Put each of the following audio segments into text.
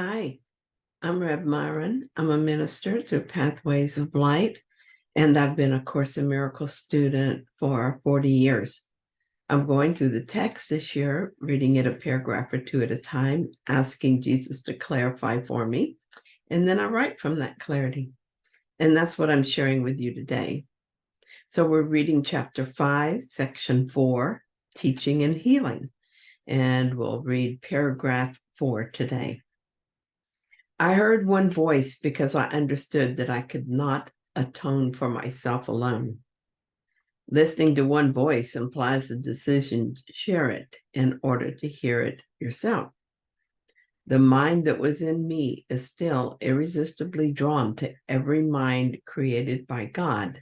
Hi, I'm Rev Myron. I'm a minister through Pathways of Light, and I've been a Course in Miracles student for 40 years. I'm going through the text this year, reading it a paragraph or two at a time, asking Jesus to clarify for me, and then I write from that clarity. And that's what I'm sharing with you today. So we're reading chapter 5, section 4, Teaching and Healing, and we'll read paragraph 4 today. I heard one voice because I understood that I could not atone for myself alone. Listening to one voice implies the decision to share it in order to hear it yourself. The mind that was in me is still irresistibly drawn to every mind created by God,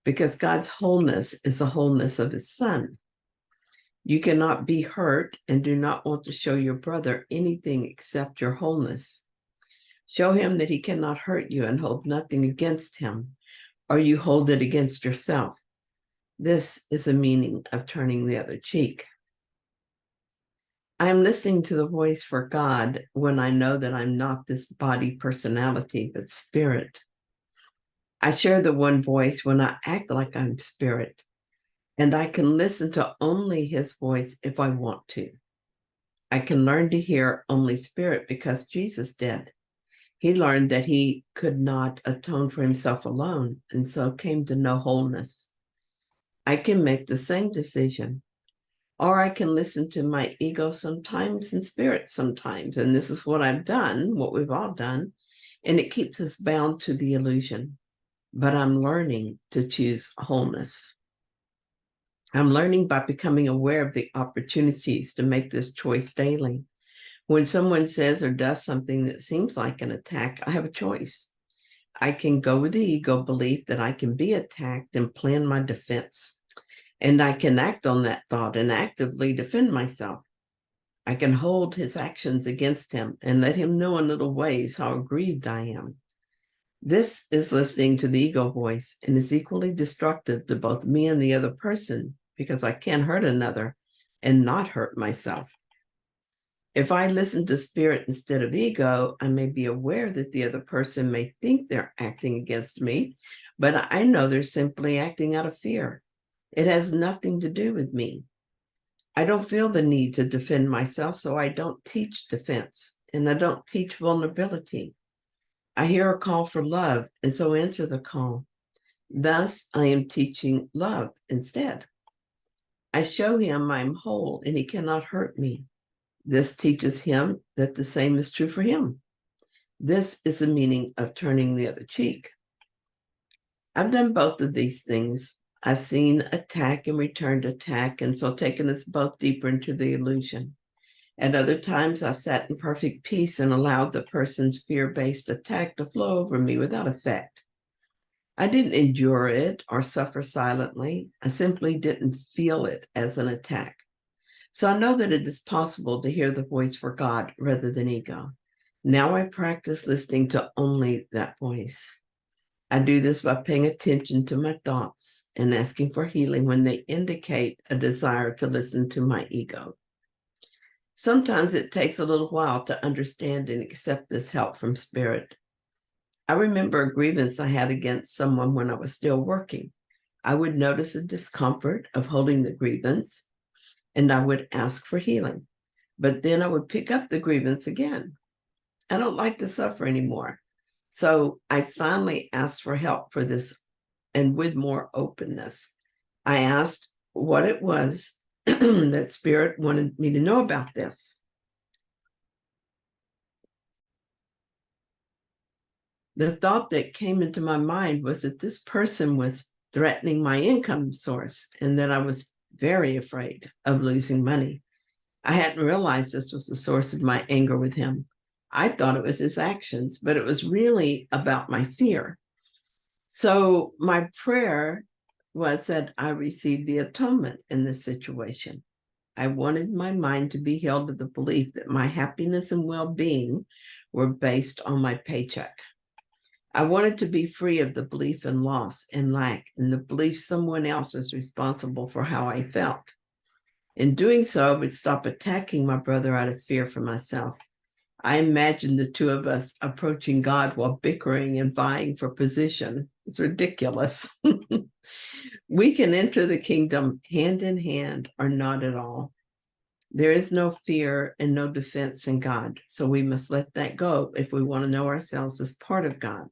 because God's wholeness is the wholeness of his Son. You cannot be hurt and do not want to show your brother anything except your wholeness. Show him that he cannot hurt you and hold nothing against him, or you hold it against yourself. This is the meaning of turning the other cheek. I am listening to the voice for God when I know that I'm not this body personality, but spirit. I share the one voice when I act like I'm spirit, and I can listen to only his voice if I want to. I can learn to hear only spirit because Jesus did. He learned that he could not atone for himself alone, and so came to know wholeness. I can make the same decision, or I can listen to my ego sometimes and spirit sometimes. And this is what I've done, what we've all done, and it keeps us bound to the illusion. But I'm learning to choose wholeness. I'm learning by becoming aware of the opportunities to make this choice daily. When someone says or does something that seems like an attack, I have a choice. I can go with the ego belief that I can be attacked and plan my defense. And I can act on that thought and actively defend myself. I can hold his actions against him and let him know in little ways how aggrieved I am. This is listening to the ego voice and is equally destructive to both me and the other person, because I can't hurt another and not hurt myself. If I listen to spirit instead of ego, I may be aware that the other person may think they're acting against me, but I know they're simply acting out of fear. It has nothing to do with me. I don't feel the need to defend myself, so I don't teach defense, and I don't teach vulnerability. I hear a call for love, and so answer the call. Thus, I am teaching love instead. I show him I'm whole and he cannot hurt me. This teaches him that the same is true for him. This is the meaning of turning the other cheek. I've done both of these things. I've seen attack and returned attack, and so taken us both deeper into the illusion. At other times, I've sat in perfect peace and allowed the person's fear-based attack to flow over me without effect. I didn't endure it or suffer silently. I simply didn't feel it as an attack. So I know that it is possible to hear the voice for God rather than ego. Now I practice listening to only that voice. I do this by paying attention to my thoughts and asking for healing when they indicate a desire to listen to my ego. Sometimes it takes a little while to understand and accept this help from spirit. I remember a grievance I had against someone when I was still working. I would notice a discomfort of holding the grievance, and I would ask for healing. But then I would pick up the grievance again. I don't like to suffer anymore. So I finally asked for help for this, and with more openness. I asked what it was that Spirit wanted me to know about this. The thought that came into my mind was that this person was threatening my income source and that I was very afraid of losing money. I hadn't realized this was the source of my anger with him. I thought it was his actions, but it was really about my fear. So my prayer was that I receive the atonement in this situation. I wanted my mind to be held to the belief that my happiness and well-being were based on my paycheck. I wanted to be free of the belief in loss and lack and the belief someone else is responsible for how I felt. In doing so, I would stop attacking my brother out of fear for myself. I imagine the two of us approaching God while bickering and vying for position. It's ridiculous. We can enter the kingdom hand in hand or not at all. There is no fear and no defense in God, so we must let that go if we want to know ourselves as part of God.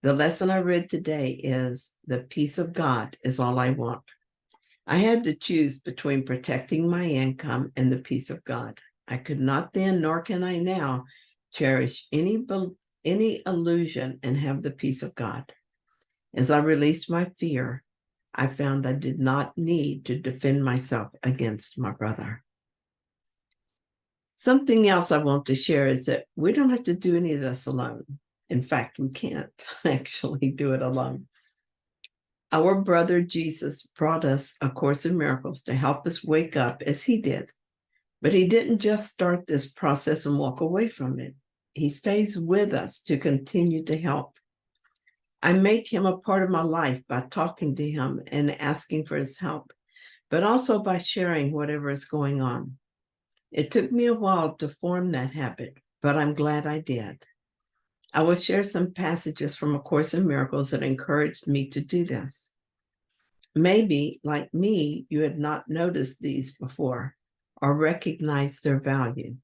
The lesson I read today is the peace of God is all I want. I had to choose between protecting my income and the peace of God. I could not then, nor can I now, cherish any illusion and have the peace of God. As I released my fear, I found I did not need to defend myself against my brother. Something else I want to share is that we don't have to do any of this alone. In fact, we can't actually do it alone. Our brother Jesus brought us A Course in Miracles to help us wake up as he did. But he didn't just start this process and walk away from it. He stays with us to continue to help. I make him a part of my life by talking to him and asking for his help, but also by sharing whatever is going on. It took me a while to form that habit, but I'm glad I did. I will share some passages from A Course in Miracles that encouraged me to do this. Maybe, like me, you had not noticed these before or recognized their value.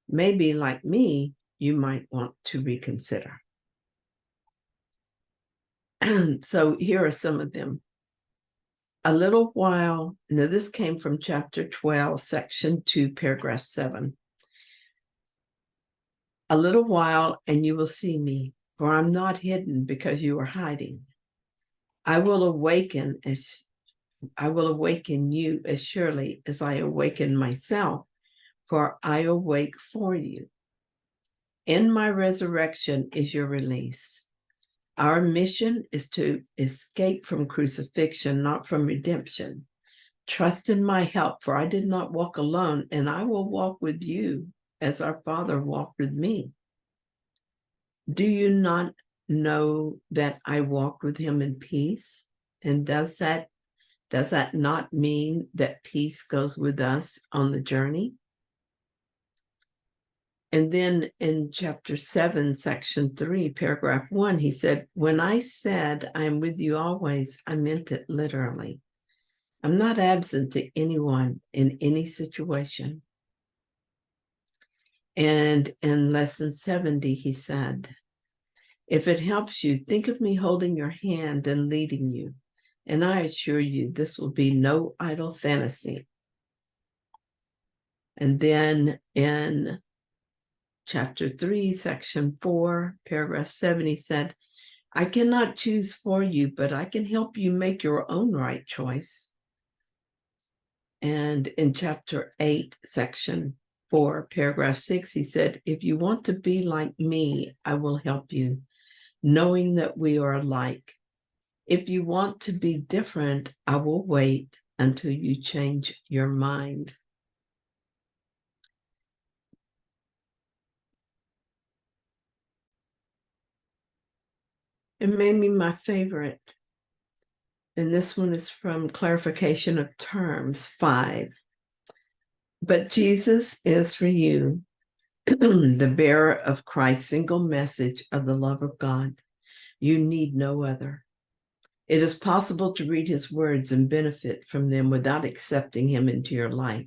Maybe, like me, you might want to reconsider. So here are some of them. A little while, now this came from chapter 12, section 2, paragraph 7. A little while, and you will see me, for I'm not hidden because you are hiding. I will awaken you as surely as I awaken myself, for I awake for you. In my resurrection is your release. Our mission is to escape from crucifixion, not from redemption. Trust in my help, for I did not walk alone, and I will walk with you as our Father walked with me. Do you not know that I walked with him in peace? And does that not mean that peace goes with us on the journey? And then in chapter 7, section 3, paragraph 1, he said, when I said I'm with you always, I meant it literally. I'm not absent to anyone in any situation. And in lesson 70, he said, if it helps you, think of me holding your hand and leading you. And I assure you, this will be no idle fantasy. And then in chapter 3, section 4, paragraph 7, he said, I cannot choose for you, but I can help you make your own right choice. And in chapter 8, section 4, paragraph 6, he said, if you want to be like me, I will help you, knowing that we are alike. If you want to be different, I will wait until you change your mind. It made me my favorite. And this one is from Clarification of Terms 5. But Jesus is for you, the bearer of Christ's single message of the love of God. You need no other. It is possible to read his words and benefit from them without accepting him into your life.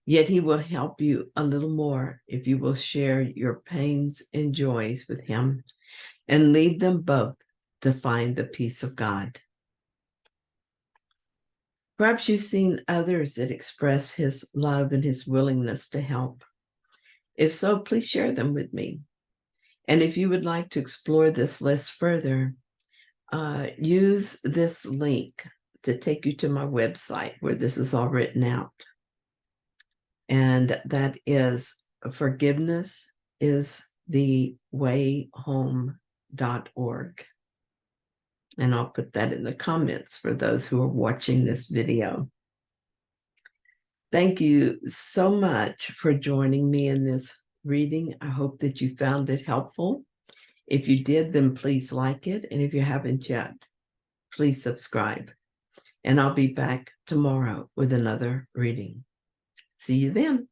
Yet he will help you a little more if you will share your pains and joys with him and leave them both to find the peace of God. Perhaps you've seen others that express his love and his willingness to help. If so, please share them with me. And if you would like to explore this list further, use this link to take you to my website where this is all written out. And that is forgivenessisthewayhome.org. And I'll put that in the comments for those who are watching this video. Thank you so much for joining me in this reading. I hope that you found it helpful. If you did, then please like it. And if you haven't yet, please subscribe. And I'll be back tomorrow with another reading. See you then.